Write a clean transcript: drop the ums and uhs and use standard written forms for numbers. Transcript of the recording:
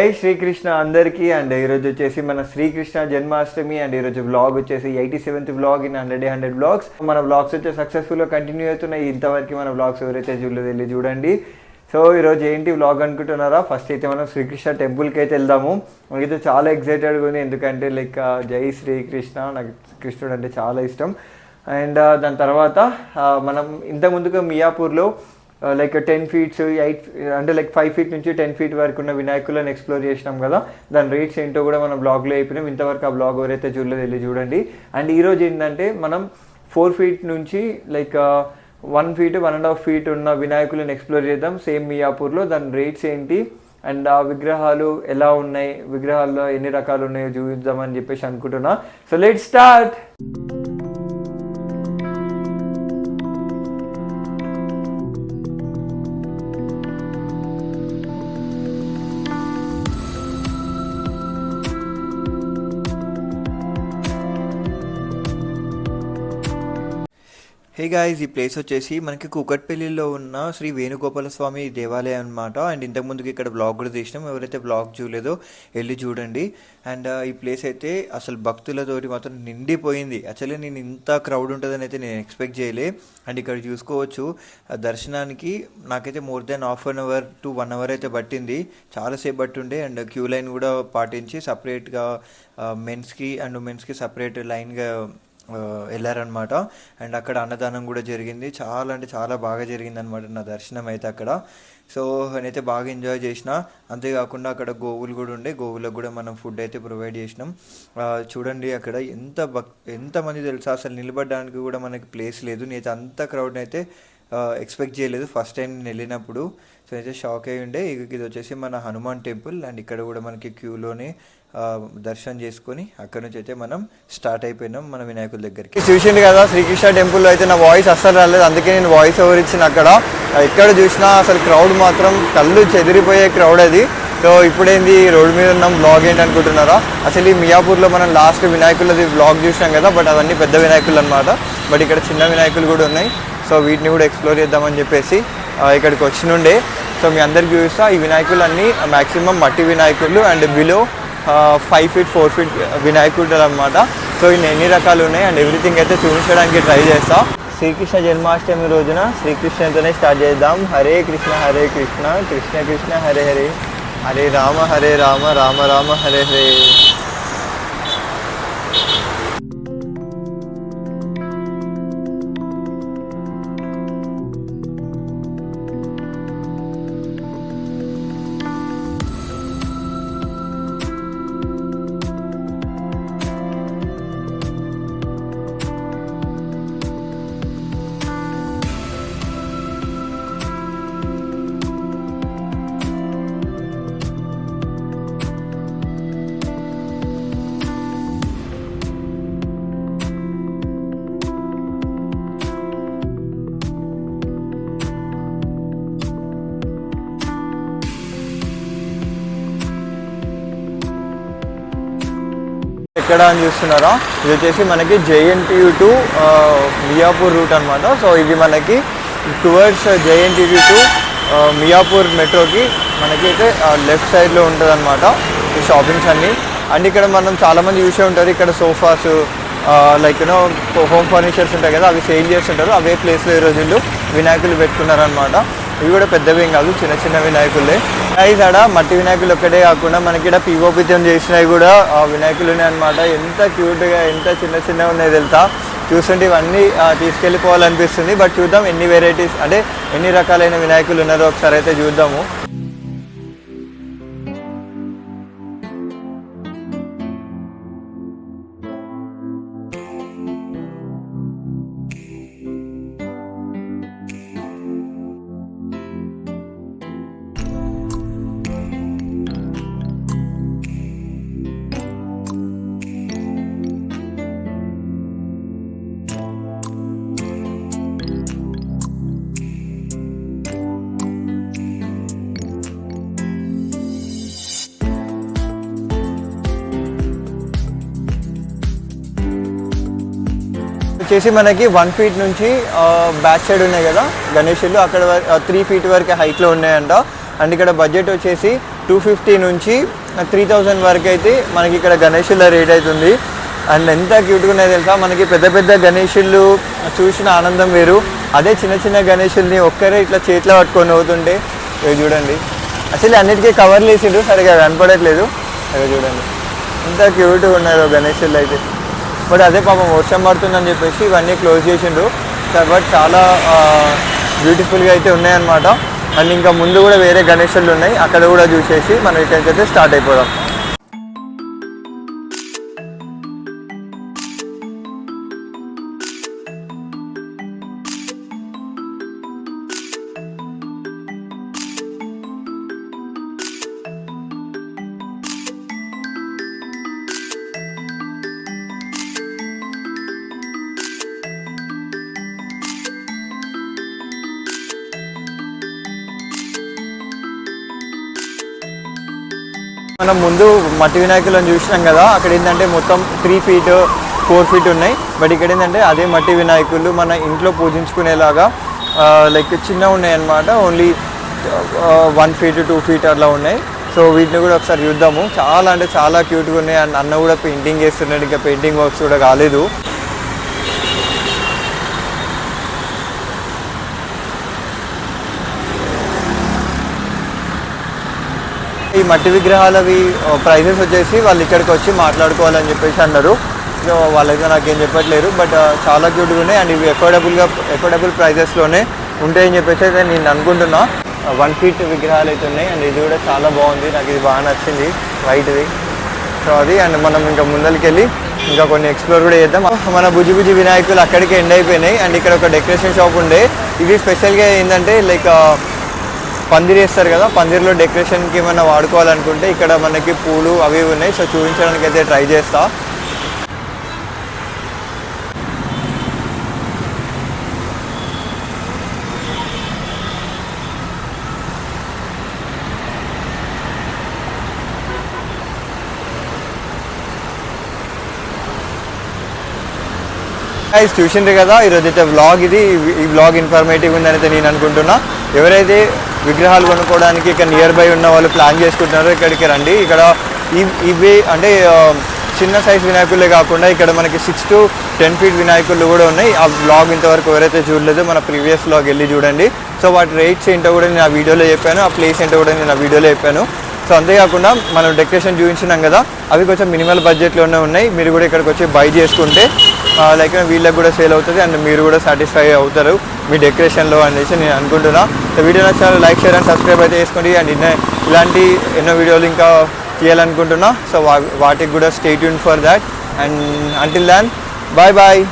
జై శ్రీకృష్ణ అందరికీ. అండ్ ఈరోజు వచ్చేసి మన శ్రీకృష్ణ జన్మాష్టమి. అండ్ ఈరోజు వ్లాగ్ వచ్చేసి 87th వ్లాగ్ ఇన్ 100 వ్లాగ్స్. మన వ్లాగ్స్ వచ్చి సక్సెస్ఫుల్గా కంటిన్యూ అవుతున్నాయి. ఇంతవరకు మన వ్లాగ్స్ ఎవరైతే వెళ్ళి చూడండి. సో ఈరోజు ఏంటి వ్లాగ్ అనుకుంటున్నారా? ఫస్ట్ అయితే మనం శ్రీకృష్ణ టెంపుల్కి అయితే వెళ్దాము. నాకైతే చాలా ఎక్సైటెడ్గా ఉంది, ఎందుకంటే లైక్ జై శ్రీకృష్ణ, నాకు కృష్ణుడు అంటే చాలా ఇష్టం. అండ్ దాని తర్వాత మనం ఇంతకుముందుగా మియాపూర్లో లైక్ 10 feet 8 అంటే లైక్ 5 feet నుంచి 10 feet వరకు ఉన్న వినాయకులను ఎక్స్ప్లోర్ చేసినాం కదా. దాని రేట్స్ ఏంటో కూడా మనం బ్లాగ్లో అయిపోయినాం. ఇంతవరకు ఆ బ్లాగ్ ఎవరైతే వెళ్ళి చూడండి. అండ్ ఈరోజు ఏంటంటే మనం 4 feet నుంచి లైక్ 1 feet 1.5 feet ఉన్న వినాయకులను ఎక్స్ప్లోర్ చేద్దాం సేమ్ మియాపూర్లో. దాని రేట్స్ ఏంటి అండ్ ఆ విగ్రహాలు ఎలా ఉన్నాయి, విగ్రహాల్లో ఎన్ని రకాలు ఉన్నాయో చూద్దామని చెప్పేసి అనుకుంటున్నా. So let's start. Hey guys, ఈ ప్లేస్ వచ్చేసి మనకి కూకట్పల్లిలో ఉన్న శ్రీ వేణుగోపాల స్వామి దేవాలయం అనమాట. అండ్ ఇంతకుముందుకి ఇక్కడ బ్లాగ్ కూడా తీసినాం, ఎవరైతే బ్లాగ్ చూడలేదో వెళ్ళి చూడండి. అండ్ ఈ ప్లేస్ అయితే అసలు భక్తులతోటి మాత్రం నిండిపోయింది. యాక్చువల్లీ నేను ఇంత క్రౌడ్ ఉంటుందని అయితే నేను ఎక్స్పెక్ట్ చేయలే. అండ్ ఇక్కడ చూసుకోవచ్చు దర్శనానికి నాకైతే more than ½ an hour to 1 hour అయితే పట్టింది. చాలాసేపు పట్టుండే. అండ్ క్యూ లైన్ కూడా పాటించి సపరేట్గా మెన్స్కి అండ్ ఉమెన్స్కి సపరేట్ లైన్గా వెళ్ళారనమాట. అండ్ అక్కడ అన్నదానం కూడా జరిగింది. చాలా అంటే చాలా బాగా జరిగింది అనమాట నా దర్శనం అయితే అక్కడ. సో నేనైతే బాగా ఎంజాయ్ చేసిన. అంతేకాకుండా అక్కడ గోవులు కూడా ఉండే, గోవులకు కూడా మనం ఫుడ్ అయితే ప్రొవైడ్ చేసినాం. చూడండి అక్కడ ఎంతమంది తెలుసా, అసలు నిలబడడానికి కూడా మనకి ప్లేస్ లేదు. నేనైతే అంత క్రౌడ్ని అయితే ఎక్స్పెక్ట్ చేయలేదు ఫస్ట్ టైం నేను వెళ్ళినప్పుడు. సో అయితే షాక్ అయ్యి ఉండే. ఇది వచ్చేసి మన హనుమాన్ టెంపుల్. అండ్ ఇక్కడ కూడా మనకి క్యూలోనే దర్శనం చేసుకొని అక్కడ నుంచి అయితే మనం స్టార్ట్ అయిపోయినాం మన వినాయకుల దగ్గరికి. చూసింది కదా శ్రీకృష్ణ టెంపుల్లో అయితే నా వాయిస్ అస్సలు రాలేదు, అందుకే నేను వాయిస్ ఓవర్ ఇచ్చిన. అక్కడ ఎక్కడ చూసినా అసలు క్రౌడ్ మాత్రం కళ్ళు చెదిరిపోయే క్రౌడ్ అది. సో ఇప్పుడేంది రోడ్డు మీద ఉన్నాం, బ్లాగ్ ఏంటి అనుకుంటున్నారా? అసలు ఈ మియాపూర్లో మనం లాస్ట్ వినాయకులది బ్లాగ్ చూసినాం కదా, బట్ అవన్నీ పెద్ద వినాయకులు అనమాట. బట్ ఇక్కడ చిన్న వినాయకులు కూడా ఉన్నాయి. సో వీటిని కూడా ఎక్స్ప్లోర్ చేద్దామని చెప్పేసి ఇక్కడికి వచ్చినుండే. సో మీ అందరికి చూపిస్తా. ఈ వినాయకులు అన్నీ మ్యాక్సిమం మట్టి వినాయకులు అండ్ బిలో 5 feet 4 feet వినాయకుడు అనమాట. సో ఇన్ని ఎన్ని రకాలు ఉన్నాయి అండ్ ఎవ్రీథింగ్ అయితే చూపించడానికి ట్రై చేస్తా. శ్రీకృష్ణ జన్మాష్టమి రోజున శ్రీకృష్ణతోనే స్టార్ట్ చేద్దాం. హరే కృష్ణ కృష్ణ కృష్ణ హరే హరే, హరే రామ రామ రామ హరే హరే. ఎక్కడ అని చూస్తున్నారా? ఇది వచ్చేసి మనకి JNTU టు మియాపూర్ రూట్ అనమాట. సో ఇది మనకి టువర్డ్స్ JNTU టు మియాపూర్ మెట్రోకి మనకి అయితే లెఫ్ట్ సైడ్లో ఉంటుంది అనమాట ఈ షాపింగ్స్ అన్నీ. అండ్ ఇక్కడ మనం చాలామంది చూసే ఉంటారు, ఇక్కడ sofas like you know home furnitures ఉంటాయి కదా, అవి సేల్ చేస్తుంటారు. అవే ప్లేస్లో ఈ రోజుల్లో వినాయకులు పెట్టుకున్నారనమాట. ఇవి కూడా పెద్దవి ఏం కాదు, చిన్న చిన్న వినాయకులే. ఇక్కడ మట్టి వినాయకులు ఒక్కటే కాకుండా మనకి ఇక్కడ POPతో చేసినవి కూడా వినాయకులు ఉన్నాయి అనమాట. ఎంత క్యూట్గా ఎంత చిన్న చిన్నగా ఉన్నాయి తెలుసా. చూస్తుంటే ఇవన్నీ తీసుకెళ్ళిపోవాలనిపిస్తుంది. బట్ చూద్దాం ఎన్ని వెరైటీస్ అంటే ఎన్ని రకాలైన వినాయకులు ఉన్నారో ఒకసారి అయితే చూద్దాము. వచ్చేసి మనకి 1 feet నుంచి బ్యాక్ సైడ్ ఉన్నాయి కదా గణేషులు, అక్కడ 3 feet వరకు హైట్లో ఉన్నాయంట. అండ్ ఇక్కడ బడ్జెట్ వచ్చేసి 250 నుంచి 3000 వరకు అయితే మనకి ఇక్కడ గణేషుల రేట్ అవుతుంది. అండ్ ఎంత క్యూట్గా ఉన్నాయి తెలుసా, మనకి పెద్ద పెద్ద గణేషులు చూసిన ఆనందం వేరు. అదే చిన్న చిన్న గణేషుల్ని ఒక్కరే ఇట్లా చేతిలో పట్టుకొని అవుతుంటే చూడండి. అసలు అన్నిటికీ కవర్లు వేసిండు, సరిగా కనపడట్లేదు. అదే చూడండి ఎంత క్యూట్గా ఉన్నారు గణేషులు అయితే. బట్ అదే పాపం వర్షం పడుతుందని చెప్పేసి ఇవన్నీ క్లోజ్ చేసిండు. బట్ చాలా బ్యూటిఫుల్గా అయితే ఉన్నాయన్నమాట. అండ్ ఇంకా ముందు కూడా వేరే గణేషులు ఉన్నాయి, అక్కడ కూడా చూసేసి మనం ఇక్కడికి అయితే స్టార్ట్ అయిపోదాం. మనం ముందు మట్టి వినాయకులను చూసినాం కదా, అక్కడ ఏంటంటే మొత్తం 3 feet 4 feet ఉన్నాయి. బట్ ఇక్కడ ఏంటంటే అదే మట్టి వినాయకులు మన ఇంట్లో పూజించుకునేలాగా లైక్ చిన్న ఉన్నాయి అన్నమాట. ఓన్లీ 1 feet 2 feet అట్లా ఉన్నాయి. సో వీటిని కూడా ఒకసారి చూద్దాము. చాలా అంటే చాలా క్యూట్గా ఉన్నాయి. అండ్ అన్న కూడా పెయింటింగ్ చేస్తున్నాడు, ఇంకా పెయింటింగ్ వర్క్స్ కూడా కాలేదు. ఈ మట్టి విగ్రహాలవి ప్రైజెస్ వచ్చేసి వాళ్ళు ఇక్కడికి వచ్చి మాట్లాడుకోవాలని చెప్పేసి అన్నారు. సో వాళ్ళైతే నాకేం చెప్పట్లేరు. బట్ చాలా క్యూట్గా ఉన్నాయి. అండ్ ఇవి ఎఫోర్డబుల్ ప్రైజెస్లోనే ఉంటాయని చెప్పేసి అయితే నేను అనుకుంటున్నా. 1 feet విగ్రహాలు అయితే ఉన్నాయి. అండ్ ఇది కూడా చాలా బాగుంది, నాకు ఇది బాగా నచ్చింది వైట్ది. సో అది. అండ్ మనం ఇంకా ముందరికి వెళ్ళి ఇంకా కొన్ని ఎక్స్ప్లోర్ కూడా చేద్దాం. మన బుజ్జి వినాయకులు అక్కడికి ఎండ్ అయిపోయినాయి. అండ్ ఇక్కడ ఒక డెకరేషన్ షాప్ ఉండే. ఇది స్పెషల్గా ఏంటంటే లైక్ పందిరి వేస్తారు కదా, పందిరిలో డెకరేషన్కి ఏమైనా వాడుకోవాలనుకుంటే ఇక్కడ మనకి పూలు అవి ఉన్నాయి. సో చూపించడానికి అయితే ట్రై చేస్తా. చూసిండ్రు కదా, ఈరోజు అయితే వ్లాగ్ ఇది. ఈ వ్లాగ్ ఇన్ఫర్మేటివ్ ఉందని అయితే నేను అనుకుంటున్నా. ఎవరైతే విగ్రహాలు కొనుక్కోవడానికి ఇక్కడ నియర్ బై ఉన్న వాళ్ళు ప్లాన్ చేసుకుంటున్నారో ఇక్కడికి రండి. ఇక్కడ ఇవి అంటే చిన్న సైజ్ వినాయకులే కాకుండా ఇక్కడ మనకి 6 to 10 feet వినాయకులు కూడా ఉన్నాయి. ఆ వ్లాగ్ ఇంతవరకు ఎవరైతే చూడలేదో మన ప్రీవియస్ వ్లాగ్ వెళ్ళి చూడండి. సో వాటి రేట్స్ ఏంటో కూడా నేను ఆ వీడియోలో చెప్పాను, ఆ ప్లేస్ ఏంటో కూడా నేను ఆ వీడియోలో చెప్పాను. సో అంతేకాకుండా మనం డెకరేషన్ చూపించినాం కదా, అవి కొంచెం మినిమల్ బడ్జెట్లోనే ఉన్నాయి. మీరు కూడా ఇక్కడికి వచ్చి బై చేసుకుంటే లైక్ వీళ్ళకి కూడా సేల్ అవుతుంది. అండ్ మీరు కూడా సాటిస్ఫై అవుతారు మీ డెకరేషన్లో అనేసి నేను అనుకుంటున్నా. సో వీడియో నచ్చాలి లైక్ షేర్ అండ్ సబ్స్క్రైబ్ అయితే చేసుకోండి. అండ్ ఇలాంటి ఎన్నో వీడియోలు ఇంకా తీయాలనుకుంటున్నా. సో వాటికి కూడా stay tune for that. And until then bye bye.